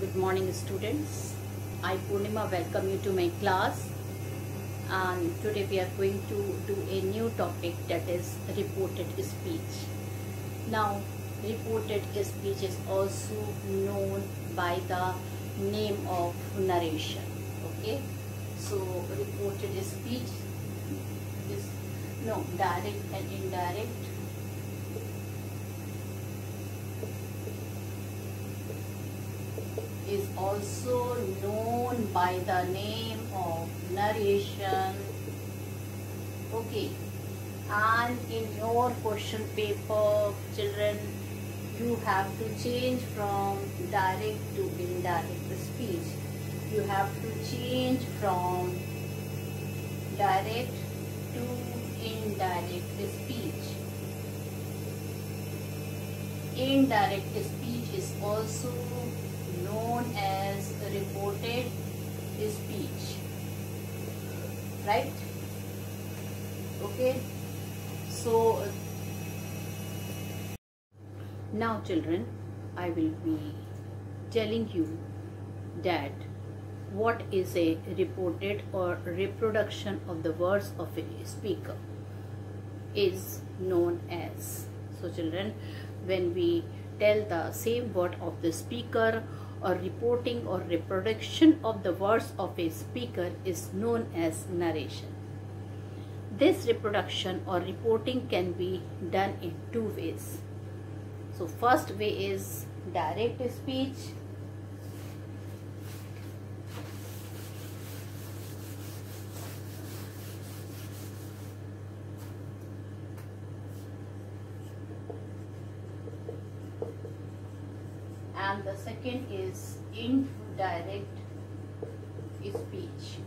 Good morning, students. I, Purnima, welcome you to my class. And today we are going to do a new topic, that is reported speech. Now, reported speech is also known by the name of narration. Okay, so reported speech is direct and indirect. Is also known by the name of narration. Okay, and in your question paper, children, you have to change from direct to indirect speech. You have to change from direct to indirect speech. Indirect speech is also known as reported speech, right? Okay, so now children, I will be telling you that what is a reported or reproduction of the words of a speaker is known as. So children, when we tell the same word of the speaker, or reporting or reproduction of the words of a speaker is known as narration. This reproduction or reporting can be done in two ways. So first way is direct speech. And the second is indirect speech.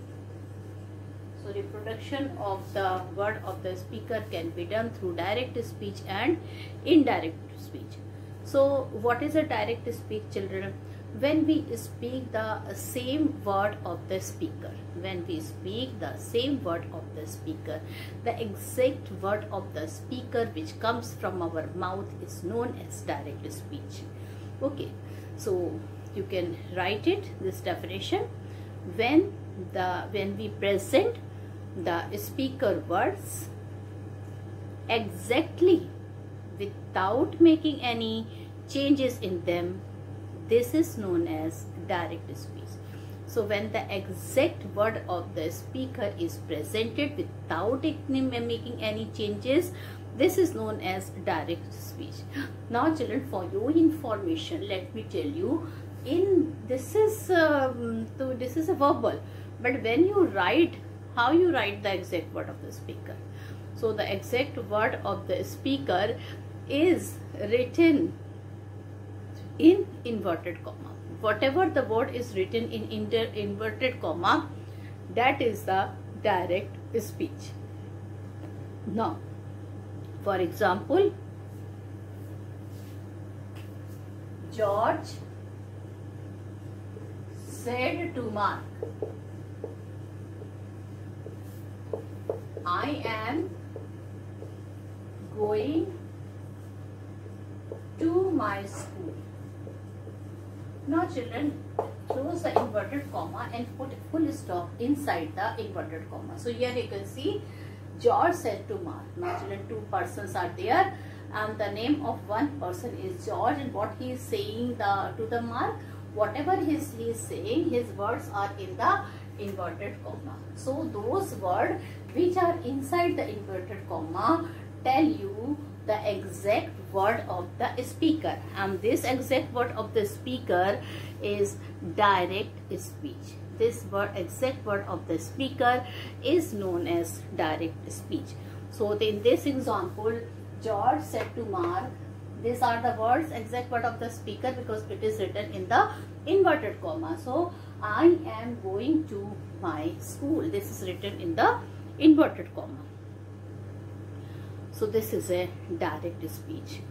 So reproduction of the word of the speaker can be done through direct speech and indirect speech. So what is a direct speech, children? When we speak the same word of the speaker, when we speak the same word of the speaker, the exact word of the speaker which comes from our mouth is known as direct speech. Okay, so you can write it, this definition. When we present the speaker words exactly without making any changes in them, this is known as direct speech. So when the exact word of the speaker is presented without making any changes, this is known as direct speech. Now children, for your information, let me tell you, this is a verbal, but when you write, how you write the exact word of the speaker? So the exact word of the speaker is written in inverted comma. Whatever the word is written in inverted comma, that is the direct speech. Now, for example, George said to Mark, I am going to my school. Now children, close the inverted comma and put full stop inside the inverted comma. So here you can see George said to Mark. Now children, two persons are there and the name of one person is George, and what he is saying to the Mark, whatever he is saying, his words are in the inverted comma. So those words which are inside the inverted comma tell you the exact word of the speaker, and this exact word of the speaker is direct speech. This exact word of the speaker is known as direct speech. So in this example, George said to Mark, these are the words, exact word of the speaker, because it is written in the inverted comma. So I am going to my school, this is written in the inverted comma. So this is a direct speech.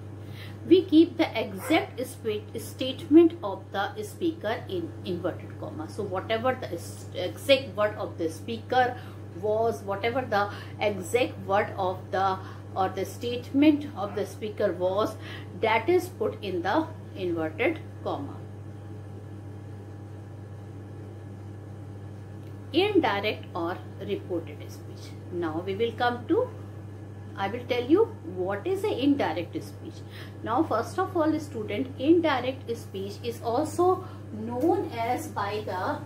We keep the exact statement of the speaker in inverted comma. So whatever the exact word of the speaker was, whatever the exact word of the or the statement of the speaker was, that is put in the inverted comma. indirect or reported speech. Now we will come to, I will tell you what is a indirect speech. Now first of all, student, indirect speech is also known as by the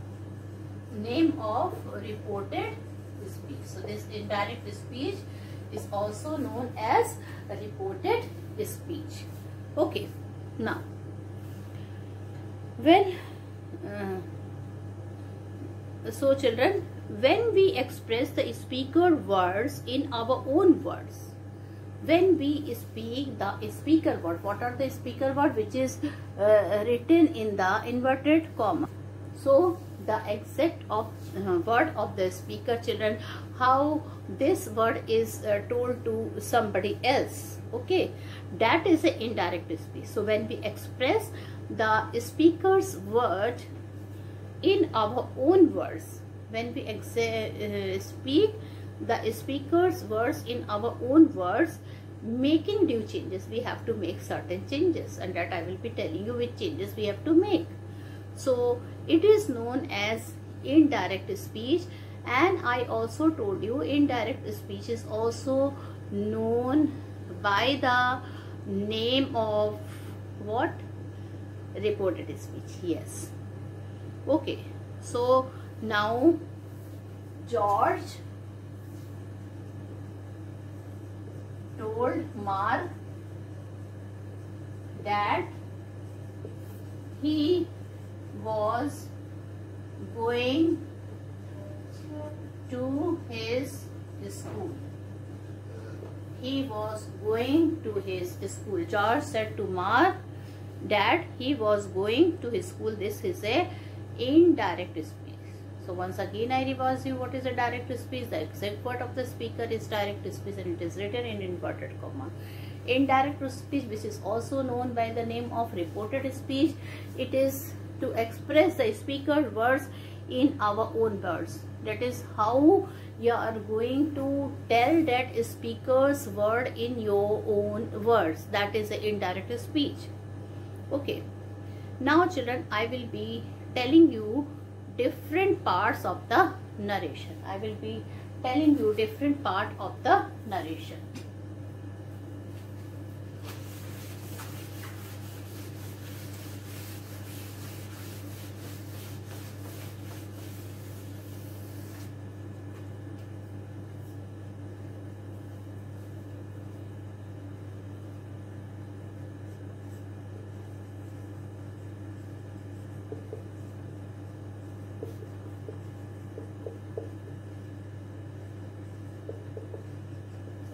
name of reported speech. So this indirect speech is also known as reported speech. Okay, now when so children, when we express the speaker words in our own words, when we speak the speaker word, what are the speaker word? Which is written in the inverted comma. So the exact of word of the speaker, children, how this word is told to somebody else, okay, that is an indirect speech. So when we express the speaker's word in our own words, when we speak the speaker's words in our own words, making due changes, we have to make certain changes, and that I will be telling you which changes we have to make. So it is known as indirect speech, and I also told you indirect speech is also known by the name of what? Reported speech. Yes. Okay. So now George told Mark that he was going to his school. He was going to his school. George said to Mark that he was going to his school. This is a indirect speech. So once again I revise you what is a direct speech. The exact word of the speaker is direct speech, and it is written in inverted comma. Indirect speech, which is also known by the name of reported speech, it is to express the speaker words in our own words. That is how you are going to tell that speaker's word in your own words. That is the indirect speech. Okay. Now children, I will be telling you different parts of the narration. I will be telling you different part of the narration.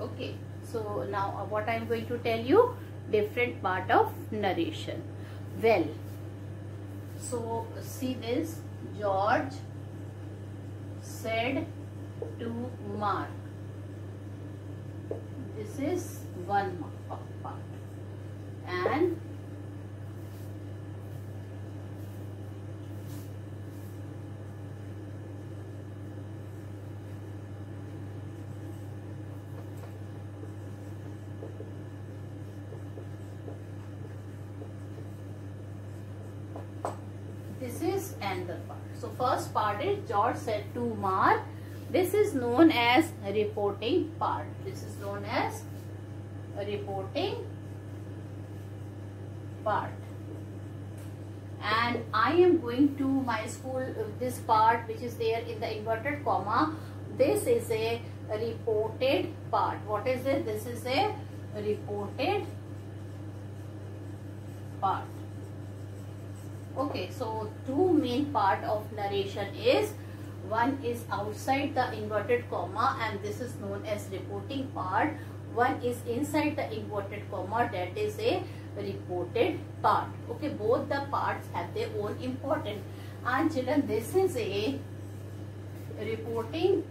Okay, so now what I am going to tell you, different part of narration. Well, so see this, George said to Mark. This is one part, and this is another part. So first part is George said to Mark. This is known as reporting part. This is known as reporting part. And I am going to my school, this part which is there in the inverted comma, this is a reported part. What is it? This is a reported part. Okay, so two main part of narration is, one is outside the inverted comma and this is known as reporting part. One is inside the inverted comma, that is a reported part. Okay, both the parts have their own importance. And children, this is a reporting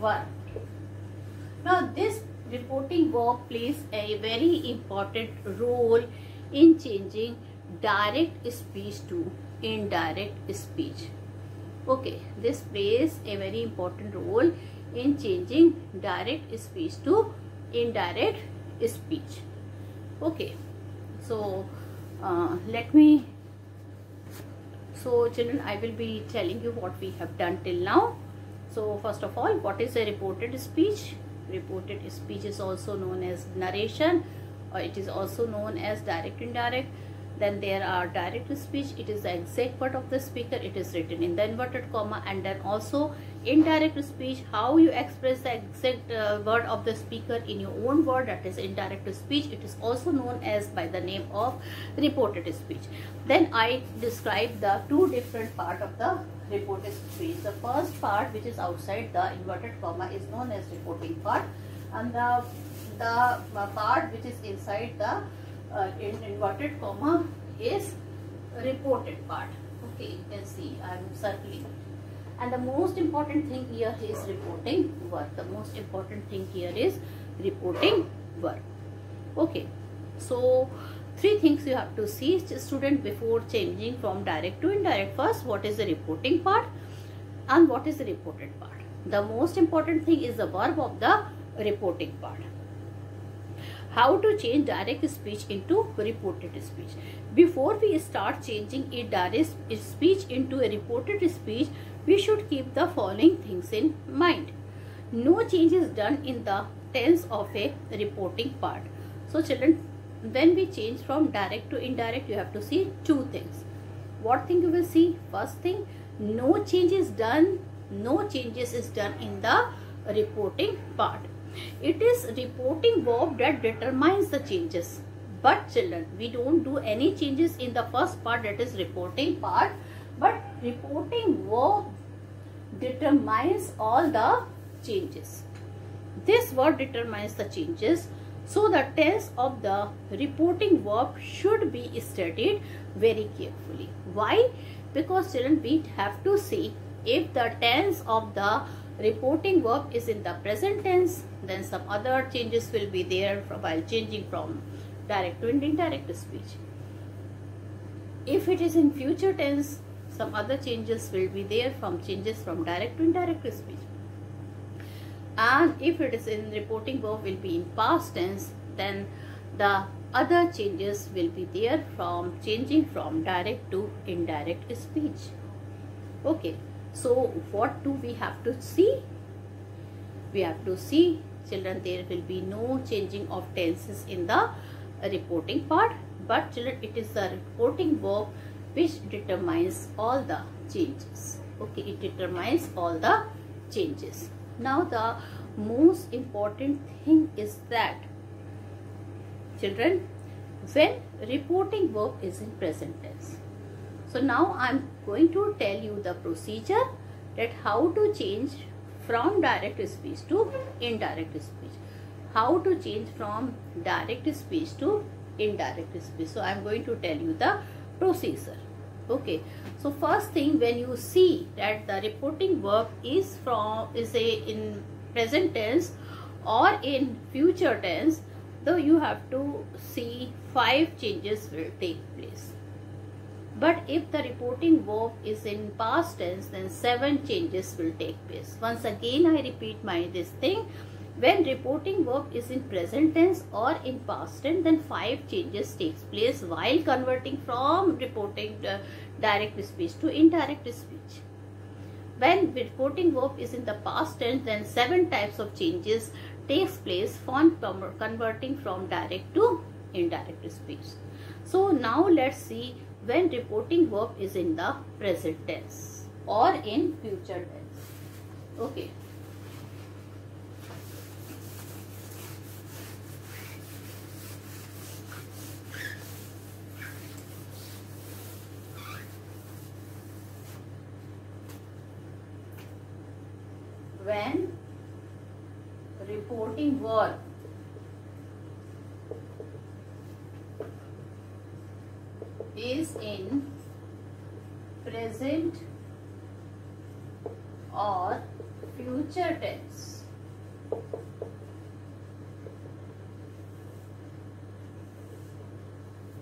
verb. Now this reporting verb plays a very important role in changing direct speech to indirect speech. Okay, this plays a very important role in changing direct speech to indirect speech. Okay, so So children, I will be telling you what we have done till now. So first of all, what is a reported speech? Reported speech is also known as narration, or it is also known as direct indirect. Then there are direct speech, it is the exact word of the speaker, it is written in the inverted comma. And then also indirect speech, how you express the exact word of the speaker in your own word, that is indirect speech. It is also known as by the name of reported speech. Then I describe the two different part of the reported speech. The first part, which is outside the inverted comma, is known as reporting part, and the part which is inside the inverted comma is reported part. Okay, you can see I am circling. And the most important thing here is reporting verb. The most important thing here is reporting verb. Okay, so three things you have to see, student, before changing from direct to indirect. First, what is the reporting part and what is the reported part. The most important thing is the verb of the reporting part. How to change direct speech into reported speech. Before we start changing a direct speech into a reported speech, we should keep the following things in mind. No change is done in the tense of a reporting part. So children, when we change from direct to indirect, you have to see two things. What thing you will see? First thing, no changes is done in the reporting part. It is reporting verb that determines the changes. But children, we don't do any changes in the first part, that is reporting part. But reporting verb determines all the changes. This word determines the changes. So the tense of the reporting verb should be studied very carefully. Why? Because children, we have to see if the tense of the reporting verb is in the present tense, then some other changes will be there while changing from direct to indirect speech. If it is in future tense, some other changes will be there from changes from direct to indirect speech. And if it is in reporting verb will be in past tense, then the other changes will be there from changing from direct to indirect speech. Okay. So what do we have to see? We have to see, children, there will be no changing of tenses in the reporting part, but children, it is the reporting verb which determines all the changes. Okay, it determines all the changes. Now the most important thing is that, children, when reporting verb is in present tense. So now I am going to tell you the procedure that how to change from direct speech to indirect speech. How to change from direct speech to indirect speech. So I am going to tell you the procedure. Okay. So first thing, when you see that the reporting verb is in present tense or in future tense, though you have to see 5 changes will take place. But if the reporting verb is in past tense, then 7 changes will take place. Once again, I repeat this thing. When reporting verb is in present tense or in past tense, then 5 changes takes place while converting from reporting direct speech to indirect speech. When reporting verb is in the past tense, then 7 types of changes takes place from converting from direct to indirect speech. So now let's see when reporting verb is in the present tense or in future tense. Okay. When reporting verb is in present or future tense,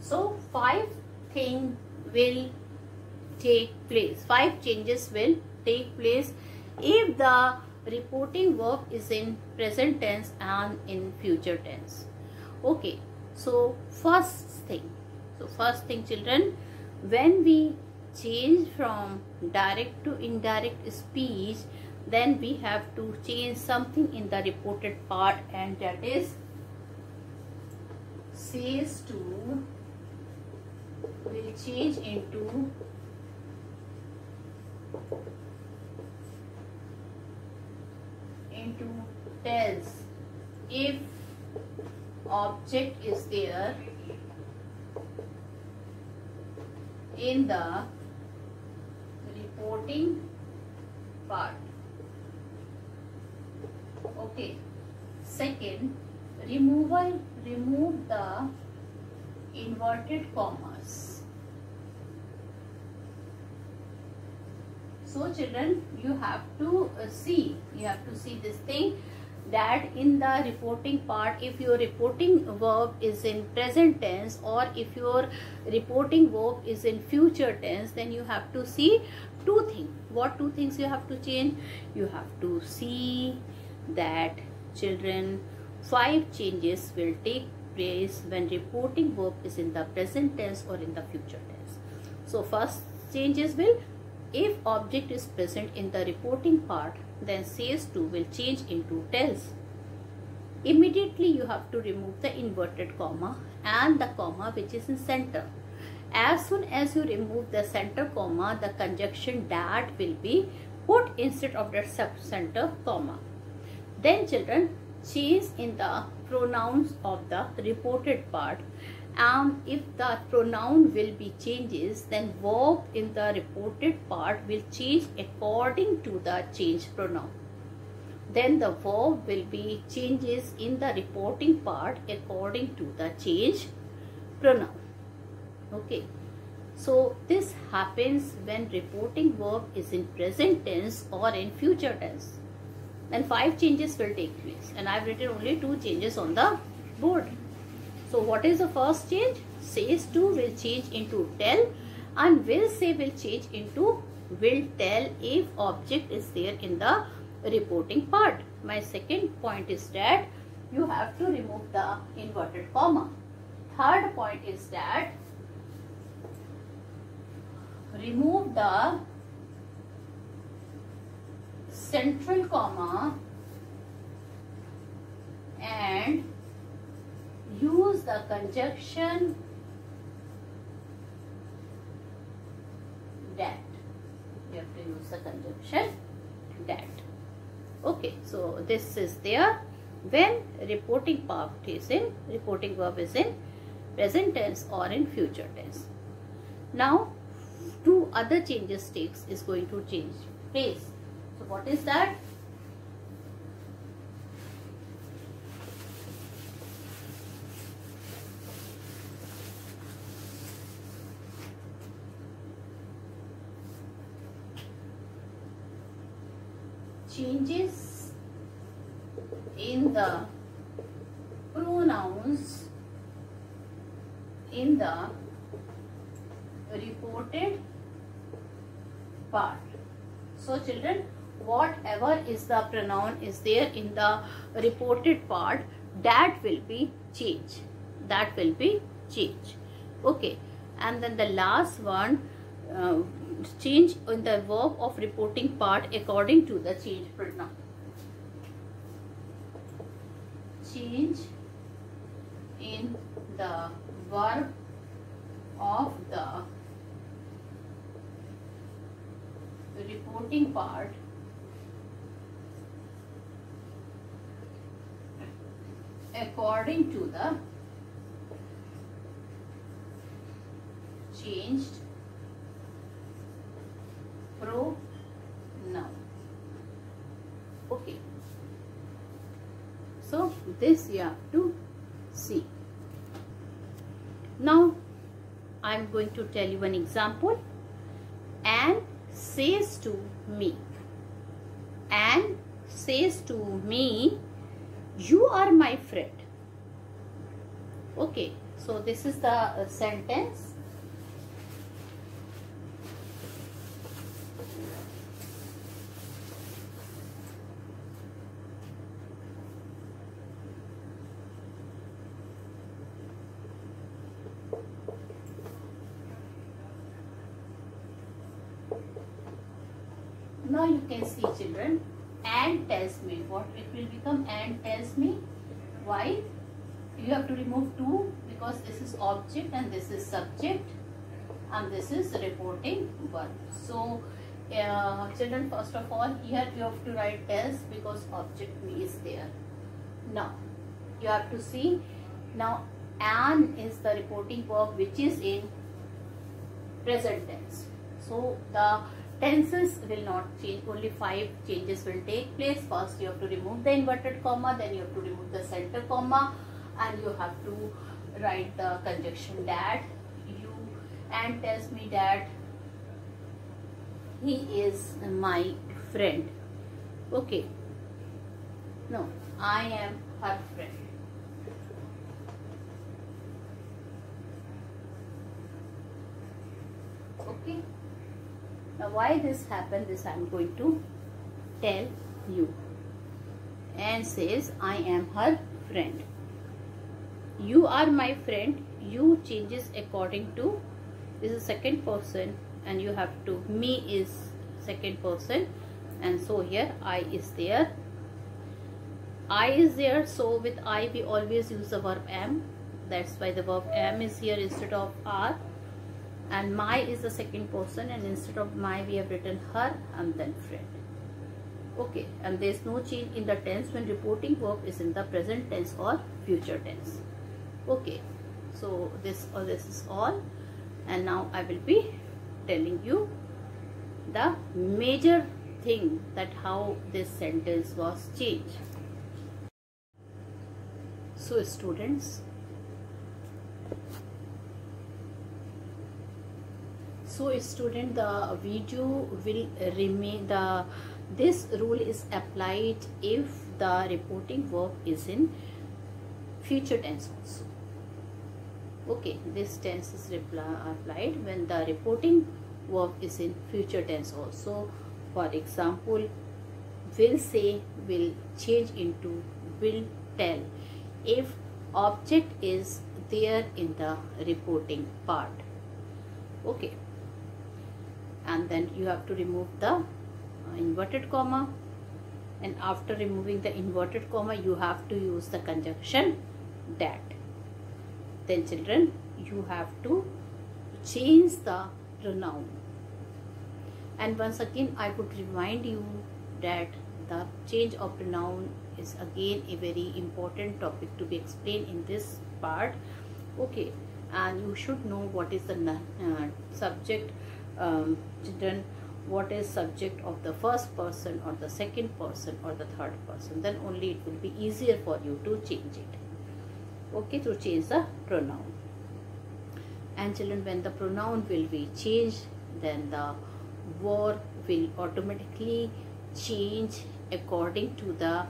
so 5 things will take place, 5 changes will take place if the reporting verb is in present tense and in future tense. Okay, so first thing children, when we change from direct to indirect speech, then we have to change something in the reported part, and that is says to will change into tells if object is there in the reporting part. Okay. Second, remove the inverted commas. So children, you have to see this thing, that in the reporting part, if your reporting verb is in present tense or if your reporting verb is in future tense, then you have to see two things. What two things you have to change? You have to see that children, 5 changes will take place when reporting verb is in the present tense or in the future tense. So first changes will, if object is present in the reporting part, then says to will change into tells. Immediately you have to remove the inverted comma and the comma which is in center. As soon as you remove the center comma, the conjunction that will be put instead of the center comma. Then children, change in the pronouns of the reported part, and if the pronoun will be changes, then verb in the reported part will change according to the changed pronoun. Then the verb will be changes in the reporting part according to the changed pronoun. Okay, so this happens when reporting verb is in present tense or in future tense. Then 5 changes will take place, and I have written only 2 changes on the board. So what is the first change? Says to will change into tell, and will say will change into will tell if object is there in the reporting part. My second point is that you have to remove the inverted comma. Third point is that remove the central comma and use the conjunction that. You have to use the conjunction that. Okay, so this is there when reporting verb is in present tense or in future tense. Now 2 other changes is going to change place. So what is that? Changes in the pronouns in the reported part. So children, whatever is the pronoun is there in the reported part, that will be changed. Okay, and then the last one, change in the verb of reporting part according to the changed pronoun. Change in the verb of the reporting part according to the changed pronoun. Okay, so this you have to see. Now I am going to tell you an example. Anne says to me. Anne says to me, you are my friend. Okay, so this is the sentence. now you can see children, and tells me. What it will become? And tells me. Why? You have to remove 2 because this is object and this is subject and this is reporting verb. So children, first of all, here you have to write tells because object me is there. Now you have to see, now an is the reporting verb which is in present tense. So the tenses will not change, only 5 changes will take place. First you have to remove the inverted comma, then you have to remove the center comma, and you have to write the conjunction that. You and tells me that he is my friend. Okay, no, I am her friend. Okay, now why this happened, this I am going to tell you. And says I am her friend. You are my friend. You changes according to, this is second person and you have to, me is second person, and so here I is there. I is there, so with I we always use the verb am. That's why the verb am is here instead of are. And my is the second person, and instead of my we have written her and then friend. Okay, and there is no change in the tense when reporting verb is in the present tense or future tense. Okay, so this is all, and now I will be telling you the major thing that how this sentence was changed. So students, the video will remain, this rule is applied if the reporting verb is in future tense also. Okay, this tense is applied when the reporting verb is in future tense also. For example, will say will change into will tell if object is there in the reporting part. Okay, and then you have to remove the inverted comma, and after removing the inverted comma you have to use the conjunction that. Then children, you have to change the pronoun. And once again I would remind you that the change of pronoun is again a very important topic to be explained in this part. Okay, and you should know what is the subject, children, what is subject of the first person or the second person or the third person. Then only it will be easier for you to change it. Okay, to change the pronoun. And children, when the pronoun will be changed, then the verb will automatically change according to the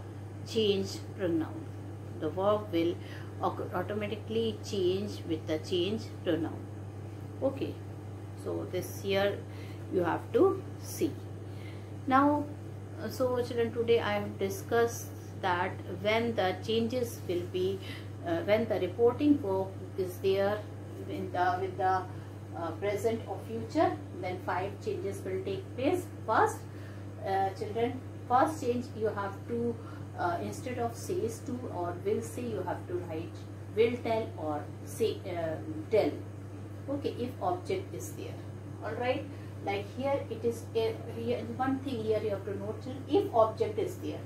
changed pronoun. The verb will automatically change with the changed pronoun. Okay, so this here you have to see. Now, so children, today I have discussed that when the changes will be, when the reporting verb is there with the present or future, then 5 changes will take place. First, children, first change you have to, instead of says to or will say, you have to write will tell or say tell. Okay, if object is there. Alright, like here it is, here one thing here you have to note, if object is there.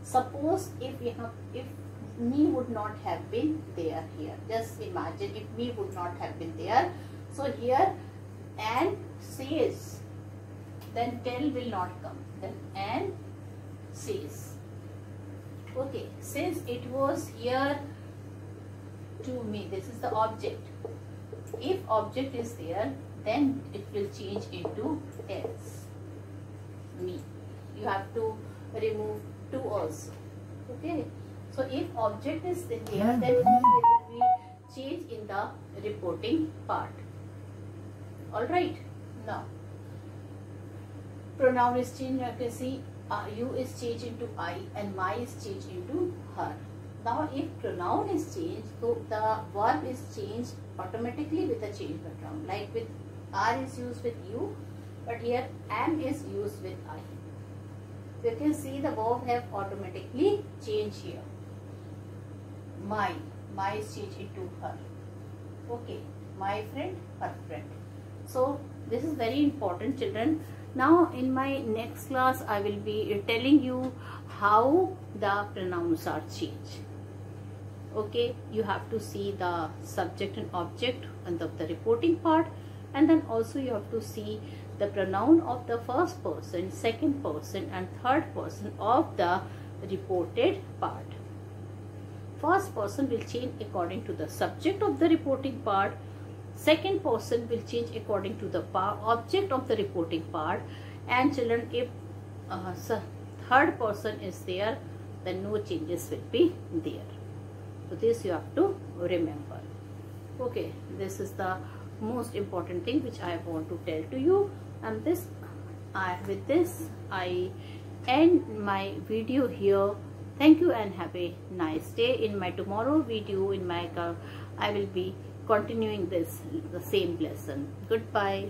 Suppose if me would not have been there here. Just imagine if me would not have been there. So here and says, then tell will not come. Then and says. Okay, since it was here to me, this is the object. If object is there, then it will change into tells me. You have to remove to also. Okay. So if object is there, then it will be changed in the reporting part. Alright. Now, pronoun is changed. You can see you is changed into I and my is changed into her. Now, if pronoun is changed, so the verb is changed automatically with the change pronoun. Like with are is used with you, but here am is used with I. You can see the verb have automatically changed here. My is changed into her. Okay, my friend, her friend. So this is very important, children. Now in my next class I will be telling you how the pronouns are changed. Okay, you have to see the subject and object and the reporting part, and then also you have to see the pronoun of the first person, second person and third person of the reported part. First person will change according to the subject of the reporting part. Second person will change according to the object of the reporting part. And children, if third person is there, then no changes will be there. So this you have to remember. Okay, this is the most important thing which I want to tell to you. And with this I end my video here. Thank you and have a nice day. In my tomorrow video, I will be continuing the same lesson. Goodbye.